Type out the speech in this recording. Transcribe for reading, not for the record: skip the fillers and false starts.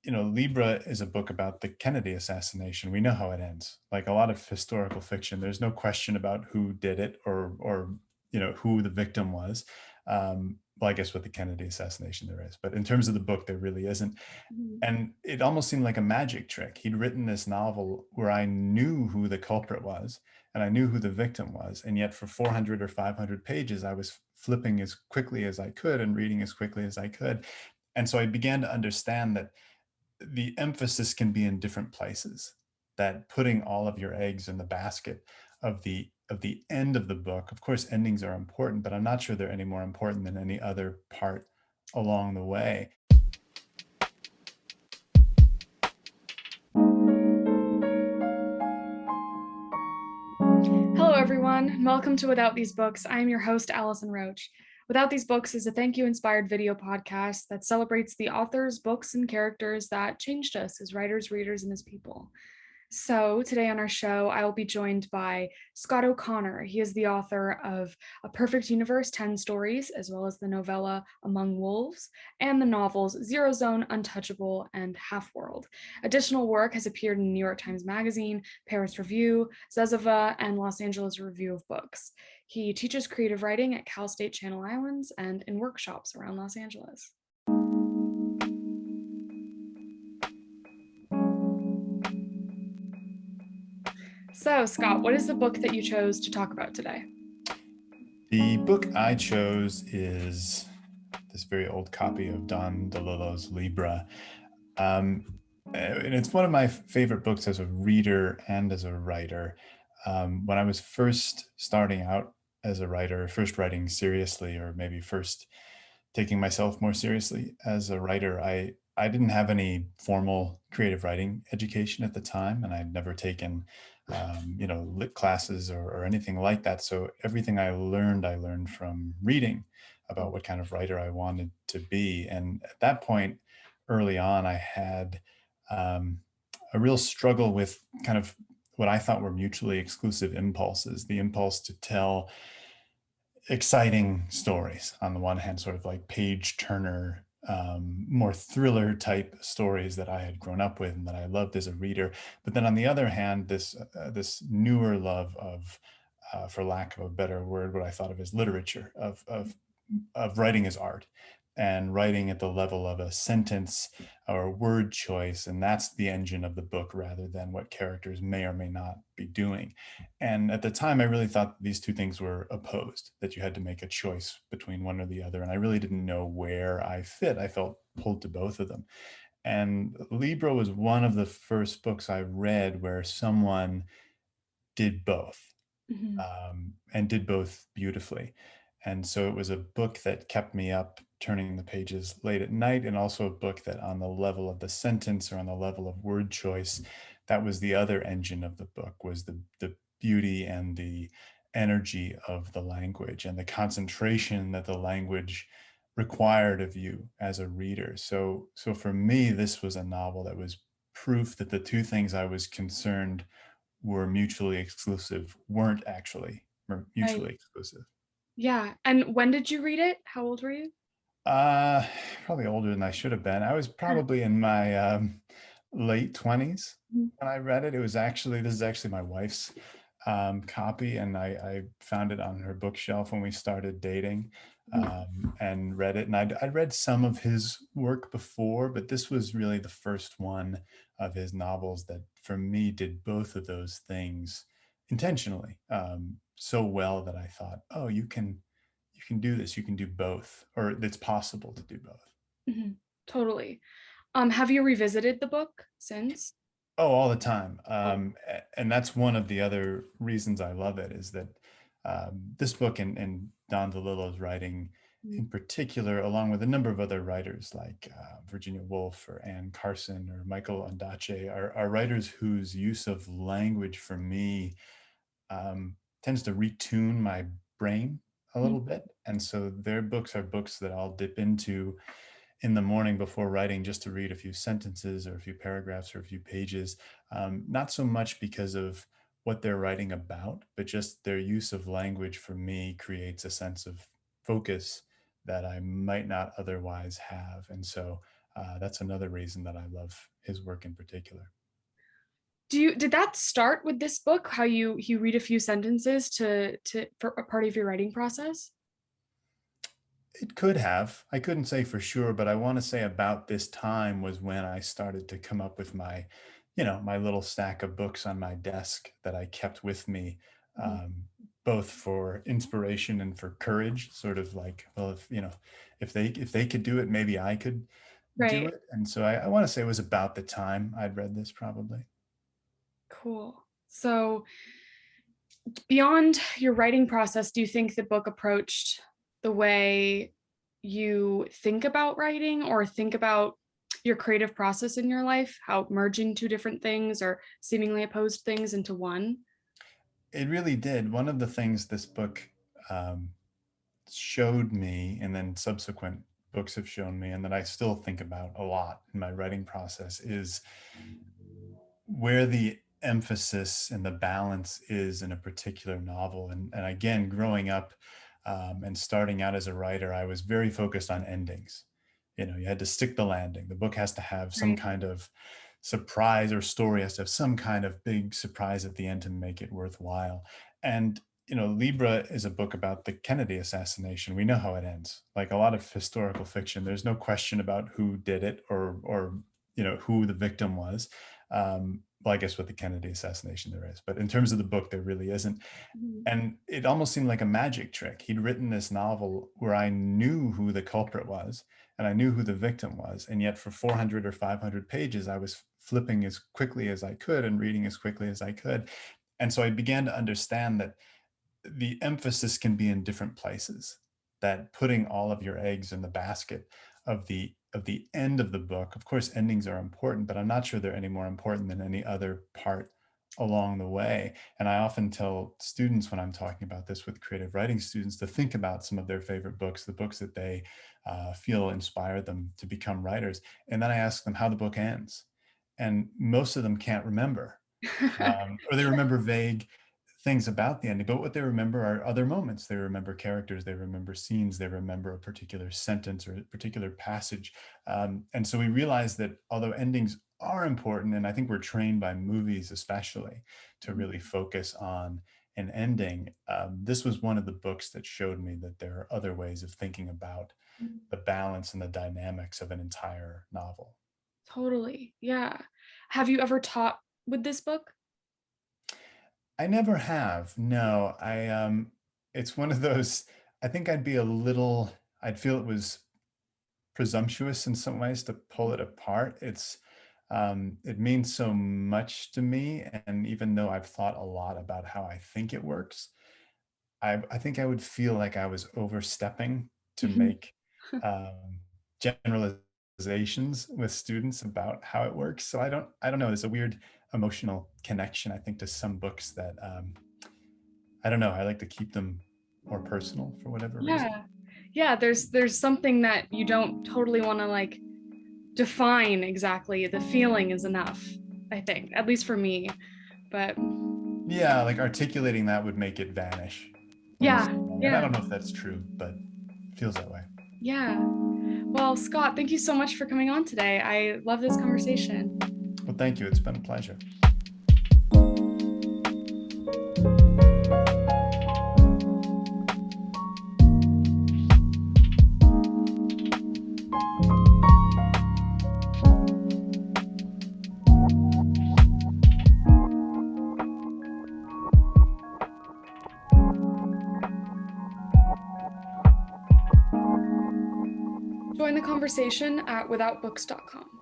Libra is a book about the Kennedy assassination. We know how it ends. Like a lot of historical fiction, there's no question about who did it or who the victim was. Well, I guess with the Kennedy assassination there is, but in terms of the book, there really isn't. Mhm. And it almost seemed like a magic trick. He'd written this novel where I knew who the culprit was and I knew who the victim was. And yet for 400 or 500 pages, I was flipping as quickly as I could and reading as quickly as I could. And so I began to understand that the emphasis can be in different places, that putting all of your eggs in the basket of the end of the book. Of course, endings are important, but I'm not sure they're any more important than any other part along the way. Hello, everyone. Welcome to Without These Books. I am your host, Allison Roach. Without These Books is a thank you inspired video podcast that celebrates the authors, books, and characters that changed us as writers, readers, and as people. So, today on our show, I will be joined by Scott O'Connor. He is the author of A Perfect Universe 10 Stories, as well as the novella Among Wolves, and the novels Zero Zone, Untouchable, and Half World. Additional work has appeared in the New York Times Magazine, Paris Review, Zyzzyva, and Los Angeles Review of Books. He teaches creative writing at Cal State Channel Islands and in workshops around Los Angeles. So, Scott, what is the book that you chose to talk about today? The book I chose is this very old copy of Don DeLillo's Libra. And it's one of my favorite books as a reader and as a writer. When I was first starting out as a writer, first writing seriously, or maybe first taking myself more seriously as a writer, I didn't have any formal creative writing education at the time, and I'd never taken lit classes or anything like that. So everything I learned from reading about what kind of writer I wanted to be. And at that point, early on, I had um, a real struggle with kind of what I thought were mutually exclusive impulses, the impulse to tell exciting stories on the one hand, sort of like page turner, more thriller type stories that I had grown up with and that I loved as a reader. But then on the other hand, this newer love of, for lack of a better word, what I thought of as literature, of writing as art, and writing at the level of a sentence or word choice. And that's the engine of the book rather than what characters may or may not be doing. And at the time, I really thought these two things were opposed, that you had to make a choice between one or the other. And I really didn't know where I fit. I felt pulled to both of them. And Libra was one of the first books I read where someone did both, Mhm. and did both beautifully. And so it was a book that kept me up turning the pages late at night, and also a book that, on the level of the sentence or on the level of word choice, that was the other engine of the book, was the beauty and the energy of the language and the concentration that the language required of you as a reader. So for me, this was a novel that was proof that the two things I was concerned were mutually exclusive weren't actually Right. mutually exclusive. Yeah. And when did you read it? How old were you? Uh, Probably older than I should have been. I was Yeah. probably in my late 20s Mhm. when I read it. This is actually my wife's copy, and I found it on her bookshelf when we started dating, Mhm. and read it. And I'd read some of his work before, but this was really the first one of his novels that, for me, did both of those things intentionally, so well that I thought, oh, you can do this. You can do both, or it's possible to do both. Mhm. Totally. Have you revisited the book since? Oh, all the time. Oh. And that's one of the other reasons I love it, is that this book and Don DeLillo's writing Mhm. in particular, along with a number of other writers like Virginia Woolf or Anne Carson or Michael Ondaatje, are writers whose use of language for me tends to retune my brain a Mhm. little bit. And so their books are books that I'll dip into in the morning before writing, just to read a few sentences or a few paragraphs or a few pages. Not so much because of what they're writing about, but just their use of language for me creates a sense of focus that I might not otherwise have. And so That's another reason that I love his work in particular. Did that start with this book? How you read a few sentences to for a part of your writing process? It could have. I couldn't say for sure, but I want to say about this time was when I started to come up with my, my little stack of books on my desk that I kept with me, Mhm. um, both for inspiration and for courage. Sort of like, well, if they could do it, maybe I could do Right. it. And so I want to say it was about the time I'd read this, probably. Cool. So beyond your writing process, do you think the book approached the way you think about writing or think about your creative process in your life, how merging two different things or seemingly opposed things into one? It really did. One of the things this book um, showed me, and then subsequent books have shown me, and that I still think about a lot in my writing process, is where the emphasis and the balance is in a particular novel. And again, growing up and starting out as a writer, I was very focused on endings. You had to stick the landing. The book has to have some Right. kind of surprise, or story has to have some kind of big surprise at the end to make it worthwhile. And Libra is a book about the Kennedy assassination. We know how it ends. Like a lot of historical fiction, there's no question about who did it, or who the victim was. Well, I guess with the Kennedy assassination there is, but in terms of the book, there really isn't. Mhm. And it almost seemed like a magic trick. He'd written this novel where I knew who the culprit was and I knew who the victim was. And yet for 400 or 500 pages, I was flipping as quickly as I could and reading as quickly as I could. And so I began to understand that the emphasis can be in different places, that putting all of your eggs in the basket of the end of the book. Of course, endings are important, but I'm not sure they're any more important than any other part along the way. And I often tell students when I'm talking about this with creative writing students to think about some of their favorite books, the books that they feel inspired them to become writers. And then I ask them how the book ends. And most of them can't remember, or they remember vague things about the ending, but what they remember are other moments. They remember characters, they remember scenes, they remember a particular sentence or a particular passage. And so we realize that although endings are important, and I think we're trained by movies especially to really focus on an ending, this was one of the books that showed me that there are other ways of thinking about the balance and the dynamics of an entire novel. Totally. Yeah. Have you ever taught with this book? I never have. No, it's one of those. I think I'd feel it was presumptuous in some ways to pull it apart. It means so much to me. And even though I've thought a lot about how I think it works, I think I would feel like I was overstepping to Mhm. make um, generalizations with students about how it works. So I don't know. There's a weird emotional connection, I think, to some books that I don't know. I like to keep them more personal for whatever reason. Yeah. Yeah, there's something that you don't totally want to like define exactly. The feeling is enough, I think, at least for me. But Yeah, like articulating that would make it vanish almost yeah, in a way. And I yeah, don't know if that's true, but it feels that way. yeah. Well, Scott, thank you so much for coming on today. I love this conversation. Well, thank you. It's been a pleasure. Join the conversation at withoutbooks.com.